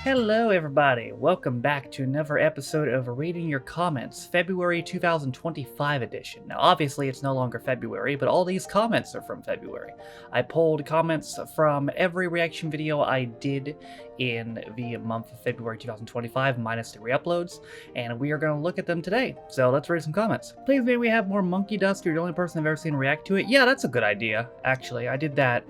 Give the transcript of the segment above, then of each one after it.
Hello everybody, welcome back to another episode of Reading Your Comments, February 2025 edition. Now obviously it's no longer February, but all these comments are from February. I pulled comments from every reaction video I did in the month of February 2025, minus the re-uploads, and we are going to look at them today. So let's read some comments. Please may we have more monkey dust, you're the only person I've ever seen react to it. Yeah, that's a good idea, actually. I did that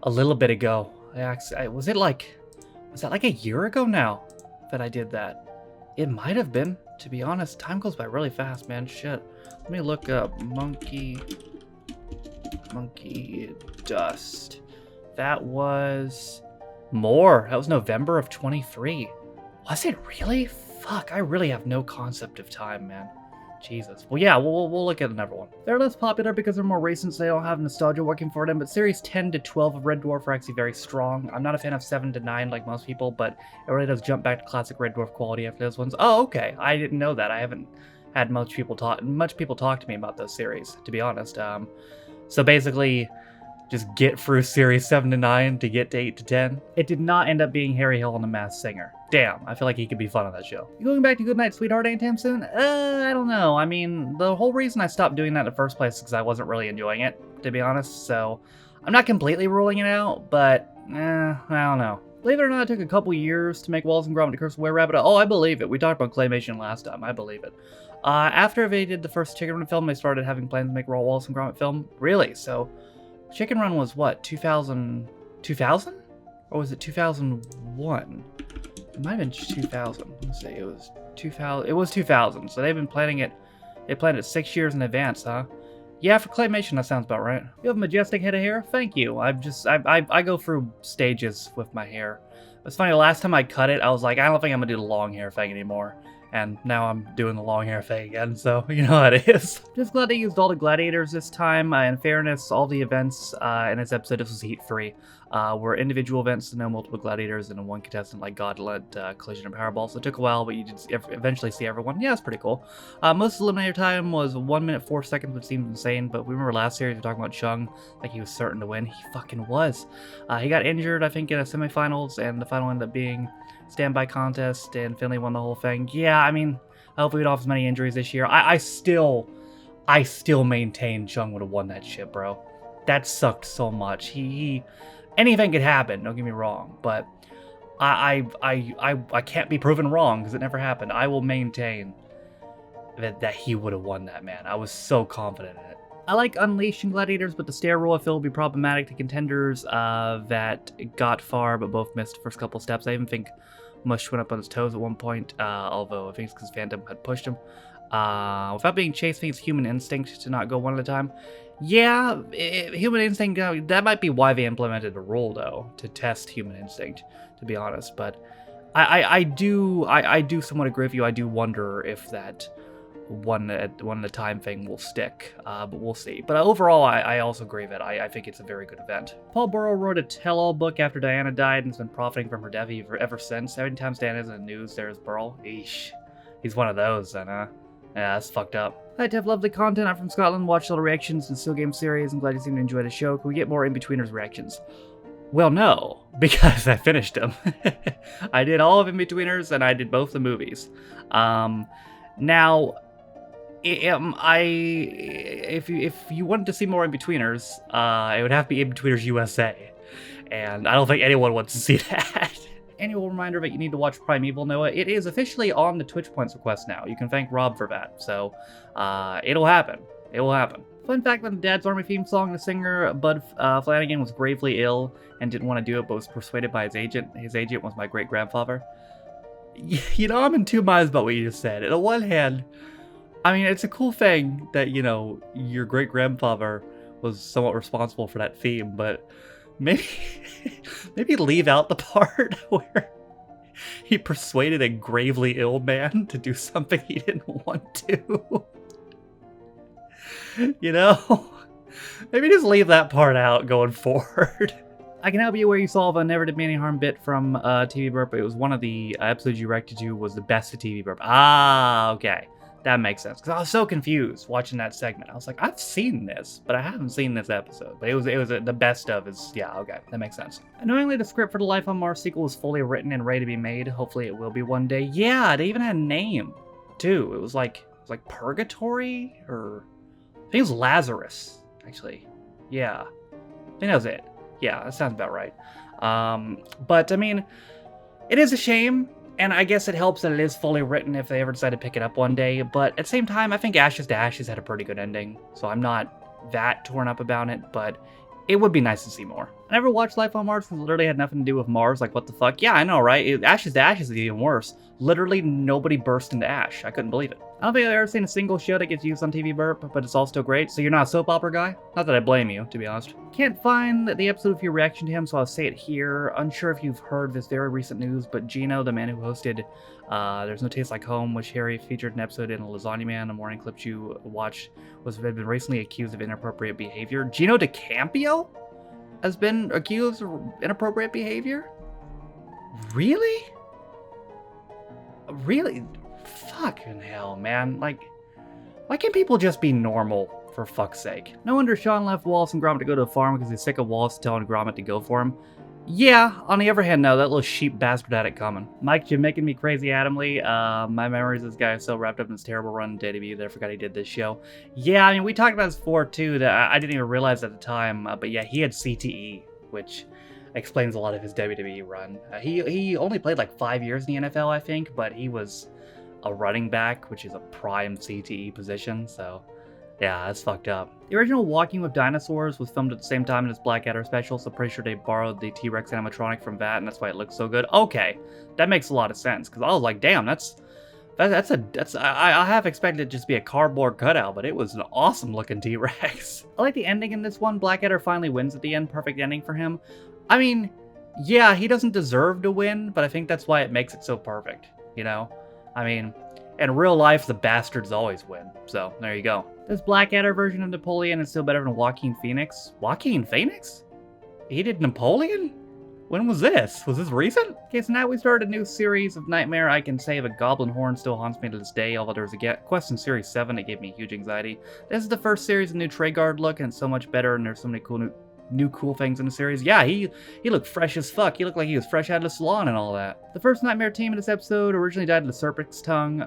a little bit ago. Was that like a year ago now that I did that? It might have been, to be honest. Time goes by really fast, man. Shit. Let me look up monkey dust. That was more. That was November of 23. Was it really? Fuck, I really have no concept of time, man. Jesus. Well, yeah, we'll look at another one. They're less popular because they're more recent, so they don't have nostalgia working for them, but series 10 to 12 of Red Dwarf are actually very strong. I'm not a fan of 7 to 9 like most people, but it really does jump back to classic Red Dwarf quality after those ones. Oh, okay. I didn't know that. I haven't had much people talk to me about those series, to be honest. So basically, just get through series 7 to 9 to get to 8 to 10. It did not end up being Harry Hill and the Masked Singer. Damn, I feel like he could be fun on that show. You going back to Goodnight Sweetheart anytime soon? I don't know. I mean, the whole reason I stopped doing that in the first place is because I wasn't really enjoying it, to be honest. So I'm not completely ruling it out, but I don't know. Believe it or not, it took a couple years to make Wallace and Gromit: The Curse of Were-Rabbit. Oh, I believe it. We talked about claymation last time. I believe it. After they did the first Chicken Run film, they started having plans to make a Wallace and Gromit film. Really? So Chicken Run was what, 2000? Or was it 2001? It might have been 2000. Let's see, it was 2000. It was 2000. So they've been planning it. They planned it 6 years in advance, huh? Yeah, for claymation, that sounds about right. You have a majestic head of hair. Thank you. I go through stages with my hair. It's funny. The last time I cut it, I was like, I don't think I'm gonna do the long hair thing anymore. And now I'm doing the long hair thing again, so you know how it is. Just glad they used all the gladiators this time. In fairness, all the events in this episode, this was Heat 3, were individual events, so no multiple gladiators, and one contestant like Gauntlet, Collision, and Powerball. So it took a while, but you did eventually see everyone. Yeah, it's pretty cool. Most eliminator time was 1 minute 4 seconds, which seems insane, but we remember last series we were talking about Chung, like he was certain to win. He fucking was. He got injured, I think, in the semifinals, and the final ended up being standby contest, and Finley won the whole thing. Yeah, I mean, hopefully we don't have as many injuries this year. I still maintain Chung would have won that shit, bro. That sucked so much. He anything could happen, don't get me wrong, but I can't be proven wrong because it never happened. I will maintain that he would have won that, man. I was so confident in it. I like Unleashing Gladiators, but the stair rule I feel will be problematic to contenders that got far but both missed the first couple steps. I even think Mush went up on his toes at one point, although I think it's because Phantom had pushed him. Without being chased, I think it's human instinct to not go one at a time. Yeah, human instinct, that might be why they implemented a rule, though, to test human instinct, to be honest. But I do somewhat agree with you. I do wonder if that one at a time thing will stick, but we'll see. But overall, I also agree that I think it's a very good event. Paul Burrow wrote a tell-all book after Diana died and has been profiting from her death ever since. Every time Diana's in the news, there's Burrow. Eesh. He's one of those, then, huh? Yeah, that's fucked up. Hi, to have lovely content. I'm from Scotland, watched all the reactions and Still Game series. I'm glad you seem to enjoy the show. Can we get more In-Betweeners reactions? Well, no, because I finished them. I did all of In-Betweeners, and I did both the movies. Now, if you wanted to see more In-Betweeners, it would have to be In-Betweeners USA, and I don't think anyone wants to see that. Annual reminder that you need to watch Primeval, Noah. It is officially on the Twitch Points request now. You can thank Rob for that, so it'll happen. It will happen. Fun fact about the Dad's Army theme song, the singer Bud Flanagan was gravely ill and didn't want to do it, but was persuaded by his agent. His agent was my great-grandfather. You know, I'm in two minds about what you just said. On the one hand, I mean, it's a cool thing that, you know, your great-grandfather was somewhat responsible for that theme, but maybe leave out the part where he persuaded a gravely ill man to do something he didn't want to. You know? Maybe just leave that part out going forward. I can help you where you solve a Never Did Me Any Harm bit from TV Burp. It was one of the episodes you reacted to was the best of TV Burp. Ah, okay. That makes sense. Because I was so confused watching that segment. I was like, I've seen this, but I haven't seen this episode. But it was the best of is, yeah, okay, that makes sense. Annoyingly, the script for the Life on Mars sequel is fully written and ready to be made. Hopefully it will be one day. Yeah, they even had a name, too. It was like Purgatory, or I think it was Lazarus, actually. Yeah, I think that was it. Yeah, that sounds about right. But, I mean, it is a shame. And I guess it helps that it is fully written if they ever decide to pick it up one day. But at the same time, I think Ashes to Ashes had a pretty good ending. So I'm not that torn up about it, but it would be nice to see more. I never watched Life on Mars because it literally had nothing to do with Mars. Like, what the fuck? Yeah, I know, right? Ashes to Ashes is even worse. Literally, nobody burst into ash. I couldn't believe it. I don't think I've ever seen a single show that gets used on TV burp, but it's all still great. So you're not a soap opera guy? Not that I blame you, to be honest. Can't find the episode with your reaction to him, so I'll say it here. Unsure if you've heard this very recent news, but Gino, the man who hosted There's No Taste Like Home, which Harry featured an episode in Lasagna Man, a morning clip you watched, had been recently accused of inappropriate behavior. Gino DeCampio has been accused of inappropriate behavior? Really? Really? Fucking hell, man. Like, why can't people just be normal, for fuck's sake? No wonder Sean left Wallace and Gromit to go to the farm because he's sick of Wallace telling Gromit to go for him. Yeah, on the other hand, no, that little sheep bastard had it coming. Mike, you're making me crazy, Adam Lee. My memories of this guy is so wrapped up in his terrible run in WWE that I forgot he did this show. Yeah, I mean, we talked about this before, too, that I didn't even realize at the time. But yeah, he had CTE, which explains a lot of his WWE run. He only played like 5 years in the NFL, I think, but he was a running back, which is a prime CTE position, so yeah, that's fucked up. The original Walking with Dinosaurs was filmed at the same time as Blackadder special, so pretty sure they borrowed the T-Rex animatronic from that, and that's why it looks so good. Okay, that makes a lot of sense, because I was like, damn, I have expected it to just be a cardboard cutout, but it was an awesome looking T-Rex. I like the ending in this one. Blackadder finally wins at the end, perfect ending for him. I mean, yeah, he doesn't deserve to win, but I think that's why it makes it so perfect, you know? I mean, in real life, the bastards always win. So, there you go. This Blackadder version of Napoleon is still better than Joaquin Phoenix. Joaquin Phoenix? He did Napoleon? When was this? Was this recent? Okay, so now we started a new series of Nightmare. I Can Say the Goblin Horn still haunts me to this day, although there's a quest in Series 7 that gave me huge anxiety. This is the first series of new Treyguard look, and it's so much better, and there's so many cool things in the series. Yeah, he looked fresh as fuck. He looked like he was fresh out of the salon and all that. The first Nightmare team in this episode originally died of the Serpent's Tongue,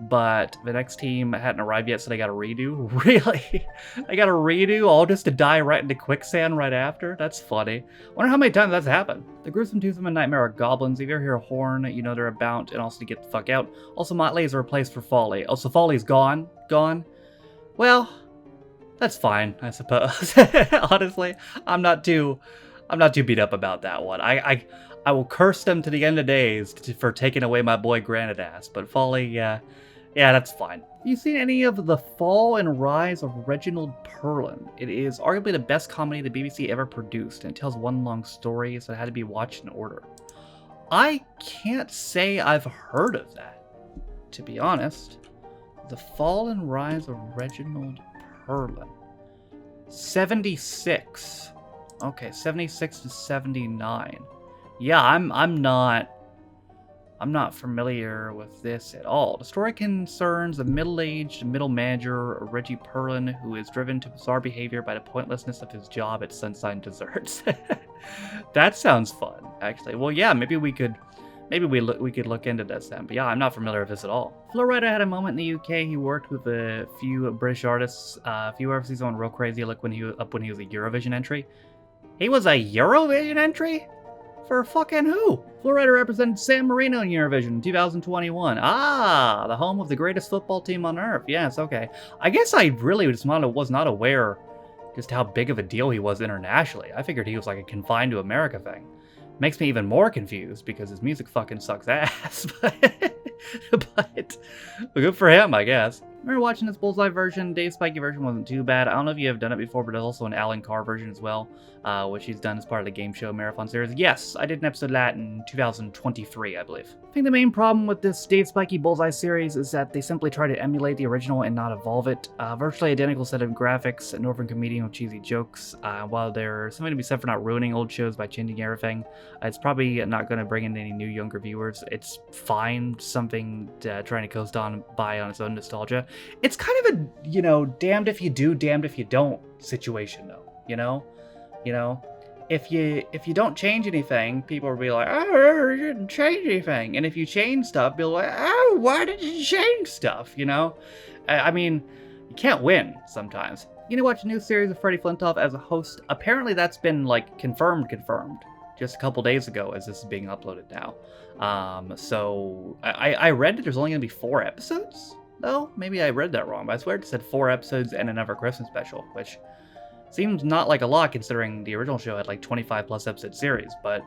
but the next team hadn't arrived yet, so they got a redo. Really? They got a redo all just to die right into quicksand right after? That's funny. Wonder how many times that's happened. The gruesome Toothsome and Nightmare are goblins. If you ever hear a horn, you know they're about, and also to get the fuck out. Also, Motley is replaced for Folly. Oh, so Folly's gone? Gone? Well, that's fine, I suppose. Honestly, I'm not too beat up about that one. I will curse them to the end of days for taking away my boy Granite Ass, but Folly, yeah, that's fine. Have you seen any of The Fall and Rise of Reginald Perlin? It is arguably the best comedy the BBC ever produced, and it tells one long story, so it had to be watched in order. I can't say I've heard of that, to be honest. The Fall and Rise of Reginald Perlin. 76. Okay, 76 to 79. Yeah, I'm not familiar with this at all. The story concerns a middle-aged middle manager, Reggie Perlin, who is driven to bizarre behavior by the pointlessness of his job at Sunshine Desserts. That sounds fun, actually. Well, yeah, maybe we could look into this then. But yeah, I'm not familiar with this at all. Flowrider had a moment in the UK. He worked with a few British artists. If you ever see someone real crazy, look when he was a Eurovision entry. He was a Eurovision entry? For fucking who? Flowrider represented San Marino in Eurovision in 2021. Ah, the home of the greatest football team on earth. Yes, okay. I guess I really was not aware just how big of a deal he was internationally. I figured he was like a confined to America thing. Makes me even more confused because his music fucking sucks ass. But good for him, I guess. remember watching this Bullseye version. Dave Spikey version wasn't too bad. I don't know if you have done it before, but there's also an Alan Carr version as well, which he's done as part of the game show marathon series. Yes, I did an episode of that in 2023, I believe. I think the main problem with this Dave Spikey Bullseye series is that they simply try to emulate the original and not evolve it. Virtually identical set of graphics, an Northern comedian with cheesy jokes. While there's something to be said for not ruining old shows by changing everything, it's probably not going to bring in any new younger viewers. It's fine, something trying to coast on by on its own nostalgia. It's kind of a, you know, damned if you do, damned if you don't situation though, you know? If you don't change anything, people will be like, oh, you didn't change anything. And if you change stuff, people will be like, oh, why did you change stuff, you know? I mean, you can't win sometimes. You know, watch a new series of Freddie Flintoff as a host. Apparently that's been, like, confirmed, just a couple days ago as this is being uploaded now. So I read that there's only going to be 4 episodes, though. Maybe I read that wrong, but I swear it said 4 episodes and another Christmas special, which seems not like a lot considering the original show had like 25 plus episode series, but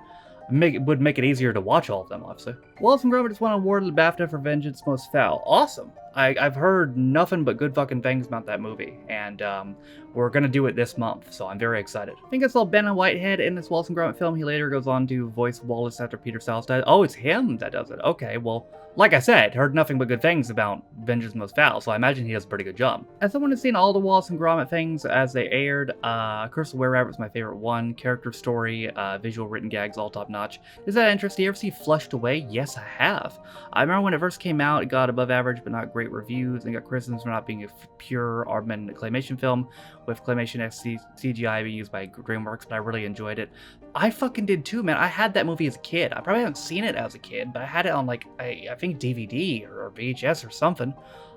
would make it easier to watch all of them, obviously. Wallace and Gromit just won an award at the BAFTA for Vengeance Most Foul. Awesome. I've heard nothing but good fucking things about that movie, and we're gonna do it this month, so I'm very excited. I think I saw Ben Whitehead in this Wallace and Gromit film. He later goes on to voice Wallace after Peter Sallis died. Oh, it's him that does it. Okay, well, like I said, heard nothing but good things about Vengeance Most Foul, so I imagine he does a pretty good job. As someone who's seen all the Wallace and Gromit things as they aired, Curse of the Were-Rabbit was my favorite one. Character story, visual written gags, all top notch. Does that interest you? Ever see Flushed Away? Yes, I have. I remember when it first came out, it got above average but not great reviews, and got criticisms for not being a pure augmented claymation film, with claymation CGI being used by DreamWorks, but I really enjoyed it. I fucking did too, man. I had that movie as a kid. I probably haven't seen it as a kid, but I had it on like, I think DVD or VHS or something.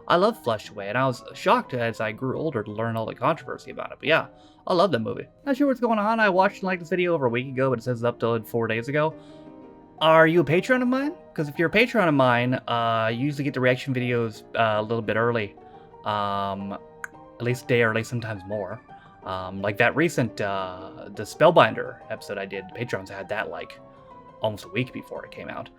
I love Flushed Away, and I was shocked as I grew older to learn all the controversy about it, but yeah, I love that movie. Not sure what's going on. I watched and liked this video over a week ago, but it says it's uploaded 4 days ago. Are you a Patreon of mine? Because if you're a Patreon of mine, you usually get the reaction videos a little bit early. At least a day early, sometimes more. Like that recent, the Spellbinder episode I did, Patrons had that like almost a week before it came out.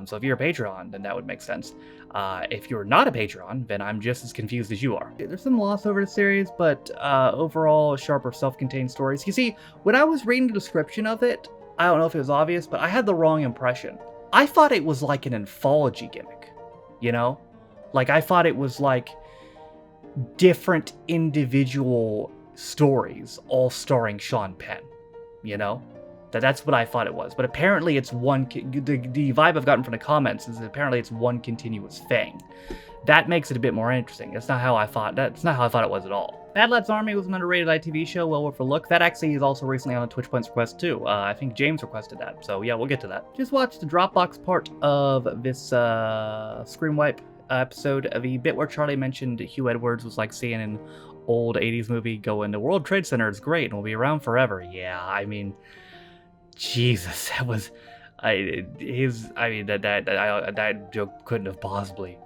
So if you're a Patreon, then that would make sense. If you're not a Patreon, then I'm just as confused as you are. There's some loss over the series, but overall, sharper self-contained stories. You see, when I was reading the description of it, I don't know if it was obvious, but I had the wrong impression. I thought it was like an anthology gimmick, you know? Like, I thought it was like different individual stories all starring Sean Penn, you know? That's what I thought it was. But apparently it's one, the vibe I've gotten from the comments is that apparently it's one continuous thing. That makes it a bit more interesting. That's not how I thought it was at all. Bad Lads Army was an underrated ITV show, well worth a look. That actually is also recently on the Twitch Points request too. I think James requested that, so yeah, we'll get to that. Just watched the Dropbox part of this Screenwipe episode. The bit where Charlie mentioned Hugh Edwards was like seeing an old 80s movie going, the World Trade Center is great and will be around forever. Yeah, I mean, Jesus, that was, that joke couldn't have possibly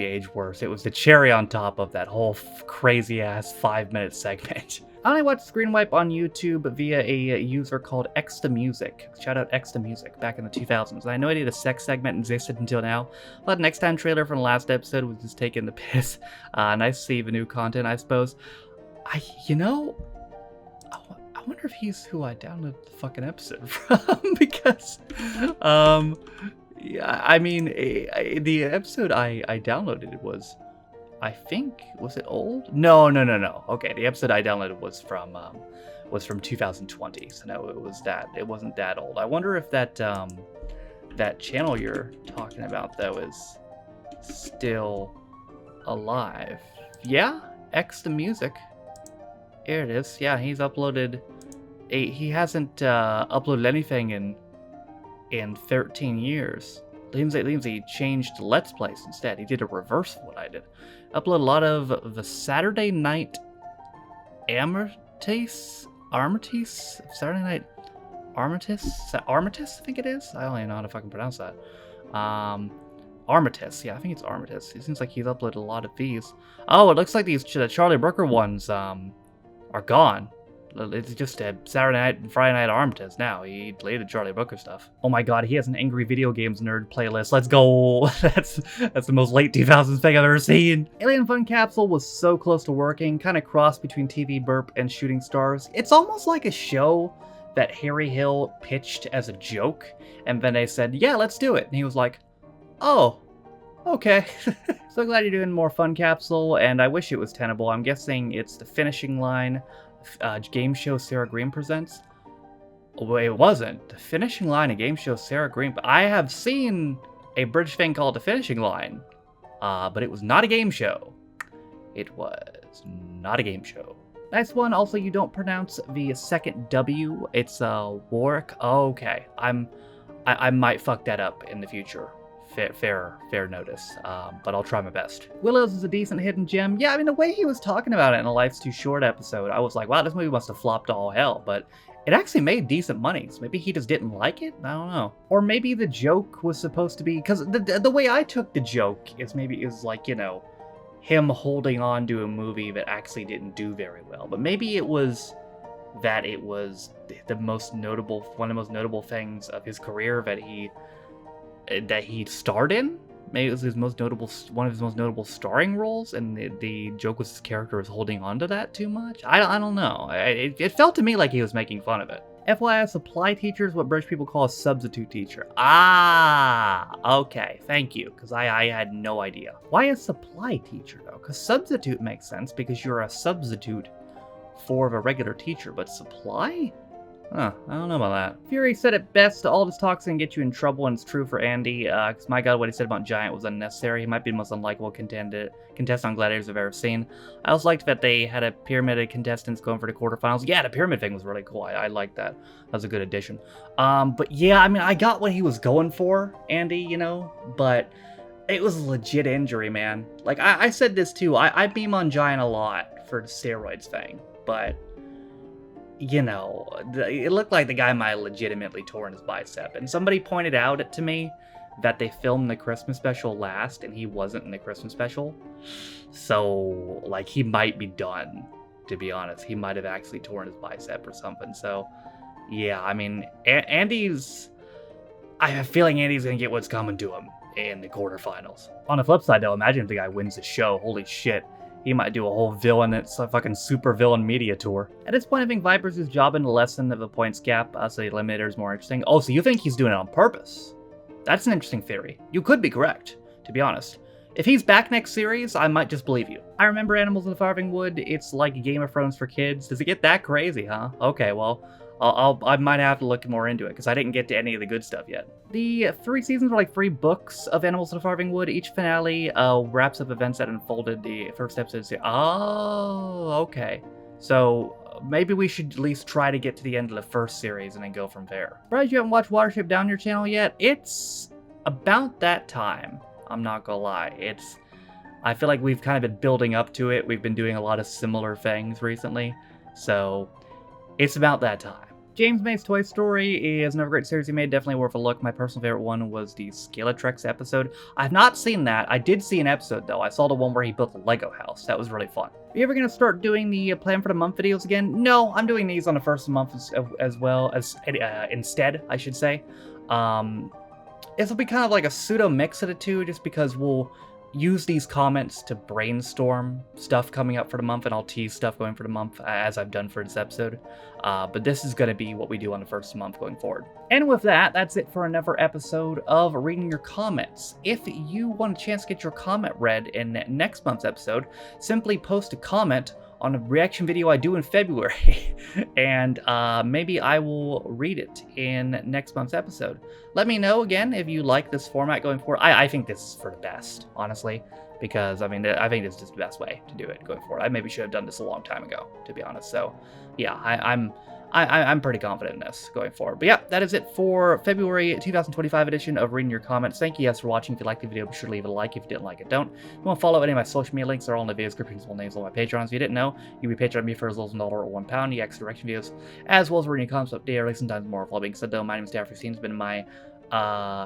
aged worse. It was the cherry on top of that whole crazy ass 5-minute segment. I only watched Screenwipe on YouTube via a user called Exta Music. Shout out Exta Music back in the 2000s. I had no idea the sex segment existed until now. But next time trailer from the last episode was just taking the piss. Nice to see the new content, I suppose. I wonder if he's who I downloaded the fucking episode from, because, yeah, I mean, the episode I downloaded was, I think, was it old? No. Okay, the episode I downloaded was from 2020, so no, it wasn't that old. I wonder if that channel you're talking about though is still alive. Yeah, X the Music. Here it is. Yeah, he's uploaded. He hasn't uploaded anything in 13 years. Lindsay changed to Let's Plays instead. He did a reverse of what I did. Upload a lot of the Saturday Night Armistice? Saturday Night Armistice? Armistice, I think it is? I don't even know how to fucking pronounce that. Armistice. Yeah, I think it's Armistice. It seems like he's uploaded a lot of these. Oh, it looks like the Charlie Brooker ones are gone. It's just a Saturday night and Friday night arm test now. He deleted Charlie Brooker stuff. Oh my god, he has an angry video games nerd playlist. Let's go. That's the most late 2000s thing I've ever seen. Alien Fun Capsule was so close to working, kind of crossed between TV Burp and Shooting Stars. It's almost like a show that Harry Hill pitched as a joke, and then they said, yeah, let's do it. And he was like, oh, okay. So glad you're doing more Fun Capsule, and I wish it was tenable. I'm guessing it's the finishing line game show Sarah Green presents. Oh, it wasn't. The finishing line, a game show Sarah Green. But I have seen a British thing called The Finishing Line, but it was not a game show. It was not a game show. Nice one. Also, you don't pronounce the second W. It's Warwick. Oh, okay. I might fuck that up in the future. Fair notice, but I'll try my best. Willows is a decent hidden gem. Yeah, I mean, the way he was talking about it in a Life's Too Short episode, I was like, wow, this movie must have flopped to all hell, but it actually made decent money, so maybe he just didn't like it? I don't know. Or maybe the joke was supposed to be, because the way I took the joke is maybe it was like, you know, him holding on to a movie that actually didn't do very well, but maybe it was that it was one of the most notable things of his career that he starred in. Maybe it was one of his most notable starring roles, and the joke was his character was holding on to that too much. I don't know. It felt to me like he was making fun of it. FYI, supply teacher is what British people call a substitute teacher. Ah, okay, thank you, because I had no idea. Why a supply teacher, though? Because substitute makes sense, because you're a substitute for a regular teacher, but supply? Huh, I don't know about that. Fury said it best, all this talk's gonna get you in trouble, and it's true for Andy, because my god, what he said about Giant was unnecessary. He might be the most unlikable contestant on Gladiators I've ever seen. I also liked that they had a pyramid of contestants going for the quarterfinals. Yeah, the pyramid thing was really cool. I liked that. That was a good addition. But yeah, I mean, I got what he was going for, Andy, you know, but it was a legit injury, man. Like, I said this too, I beam on Giant a lot for the steroids thing, but you know, it looked like the guy might have legitimately torn his bicep. And somebody pointed out to me that they filmed the Christmas special last, and he wasn't in the Christmas special. So, like, he might be done, to be honest. He might have actually torn his bicep or something. So, yeah, I mean, I have a feeling Andy's going to get what's coming to him in the quarterfinals. On the flip side, though, imagine if the guy wins the show. Holy shit. He might do a whole villain, it's a fucking super villain media tour. At this point, I think Vipers is jobbing to lessen the points gap, so the Eliminator is more interesting. Oh, so you think he's doing it on purpose? That's an interesting theory. You could be correct, to be honest. If he's back next series, I might just believe you. I remember Animals in the Farthing Wood, it's like Game of Thrones for kids. Does it get that crazy, huh? Okay, well, I might have to look more into it, because I didn't get to any of the good stuff yet. The 3 seasons were like 3 books of Animals in the Farthing Wood. Each finale wraps up events that unfolded the first episode. Oh, okay. So maybe we should at least try to get to the end of the first series and then go from there. Surprised you haven't watched Watership Down your channel yet? It's about that time. I'm not gonna lie. I feel like we've kind of been building up to it. We've been doing a lot of similar things recently. So it's about that time. James May's Toy Story is another great series he made, definitely worth a look. My personal favorite one was the Scalatrix episode. I've not seen that. I did see an episode, though. I saw the one where he built a Lego house. That was really fun. Are you ever going to start doing the Plan for the Month videos again? No, I'm doing these on the first month as well, as instead, I should say. This will be kind of like a pseudo mix of the two, just because we'll use these comments to brainstorm stuff coming up for the month, and I'll tease stuff going for the month as I've done for this episode. But this is going to be what we do on the first month going forward. And with that, that's it for another episode of Reading Your Comments. If you want a chance to get your comment read in next month's episode, simply post a comment on a reaction video I do in February, and maybe I will read it in next month's episode. Let me know, again, if you like this format going forward. I think this is for the best, honestly, because, I mean, I think this is just the best way to do it going forward. I maybe should have done this a long time ago, to be honest. So, yeah, I'm pretty confident in this going forward. But yeah, that is it for February 2025 edition of Reading Your Comments. Thank you guys for watching. If you liked the video, be sure to leave it a like. If you didn't like it, don't. If you want to follow any of my social media links, they're all in the video descriptions, full names, all my Patreons. If you didn't know, you can be Patreon me for as little as $1 or £1, the extra direction videos, as well as Reading Your Comments update, or sometimes more. All being said, though, my name is Daffy. It's been my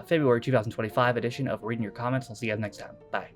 February 2025 edition of Reading Your Comments. I'll see you guys next time. Bye.